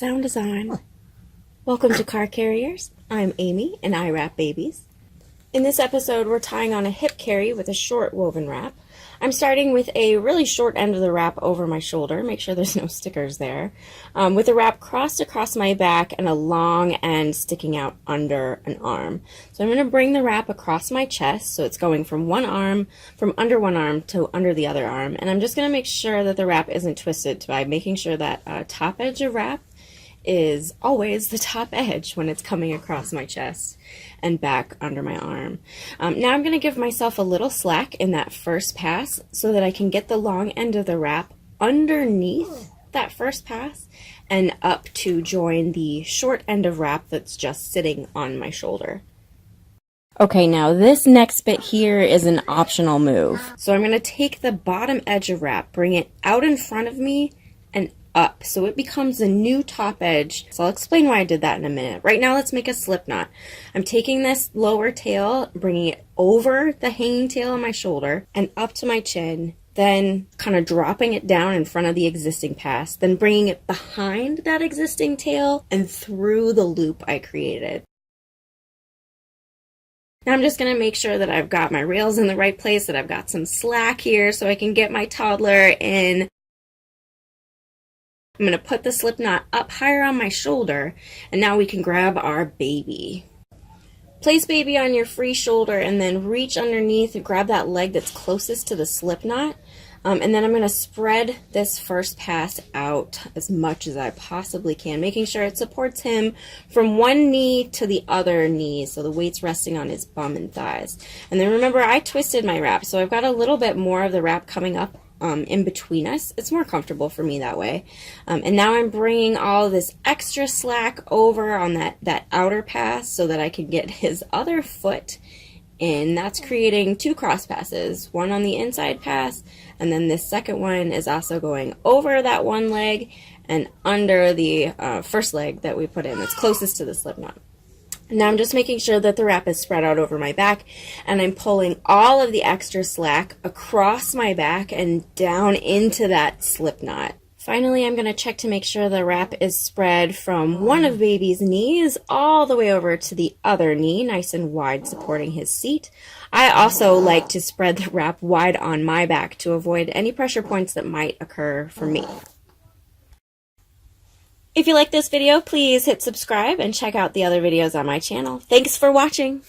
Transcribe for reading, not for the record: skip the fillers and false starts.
sound is on. Welcome to Car Carriers. I'm Amy and I wrap babies. In this episode we're tying on a hip carry with a short woven wrap. I'm starting with a really short end of the wrap over my shoulder, make sure there's no stickers there, with the wrap crossed across my back and a long end sticking out under an arm. So I'm going to bring the wrap across my chest, so it's going from under one arm to under the other arm, and I'm just going to make sure that the wrap isn't twisted by making sure that top edge of wrap is always the top edge when it's coming across my chest and back under my arm. Now I'm going to give myself a little slack in that first pass so that I can get the long end of the wrap underneath that first pass and up to join the short end of wrap that's just sitting on my shoulder. Okay, now this next bit here is an optional move. So I'm going to take the bottom edge of wrap, bring it out in front of me and up, so it becomes a new top edge. So I'll explain why I did that in a minute. Right now let's make a slip knot. I'm taking this lower tail, bringing it over the hanging tail on my shoulder and up to my chin, then kind of dropping it down in front of the existing pass, then bringing it behind that existing tail and through the loop I created. Now I'm just going to make sure that I've got my rails in the right place, that I've got some slack here so I can get my toddler in. I'm going to put the slip knot up higher on my shoulder, and now we can grab our baby. Place baby on your free shoulder and then reach underneath and grab that leg that's closest to the slip knot. And then I'm going to spread this first pass out as much as I possibly can, making sure it supports him from one knee to the other knee, so the weight's resting on his bum and thighs. And then remember, I twisted my wrap, so I've got a little bit more of the wrap coming up in between us. It's more comfortable for me that way. And now I'm bringing all this extra slack over on that outer pass so that I can get his other foot in. That's creating two cross passes, one on the inside pass, and then this second one is also going over that one leg and under the first leg that we put in that's closest to the slip knot. Now I'm just making sure that the wrap is spread out over my back, and I'm pulling all of the extra slack across my back and down into that slip knot. Finally, I'm going to check to make sure the wrap is spread from one of baby's knees all the way over to the other knee, nice and wide, supporting his seat. I also like to spread the wrap wide on my back to avoid any pressure points that might occur for me. If you like this video, please hit subscribe and check out the other videos on my channel. Thanks for watching!